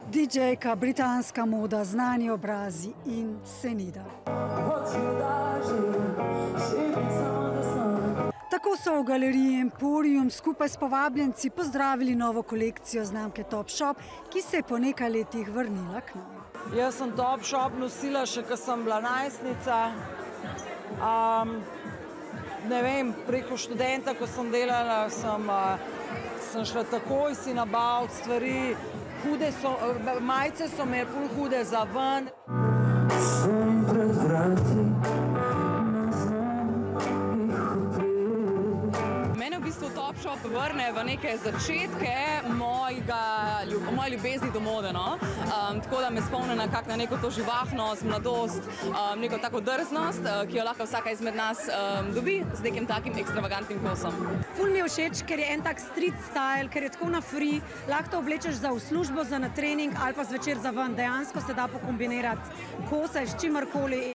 DJ-ka, britanska moda, znani obrazi in Senida. Tako so v galeriji Emporium skupaj s povabljenci pozdravili novo kolekcijo znamke Topshop, ki se je po nekaj letih vrnila k nam. Jaz sem Topshop nosila še, ko sem bila najstnica. Ne vem, preko študenta, ko sem delala, sem šla takoj si nabaviti stvari. Majice so me ful hude za ven. Mene v bistvu Topshop vrne v neke začetke moje ljubezni do mode, no? Tako da me spomne na neko to živahnost, mladost, neko tako drznost, ki jo lahko vsaka izmed nas dobi z nekim takim ekstravagantnim kosom. Ful mi je všeč, ker je en tak street style, ker je tako na free, lahko to oblečeš za v službo, za na trening ali pa zvečer za ven. Dejansko se da pokombinirati kose s čimarkoli.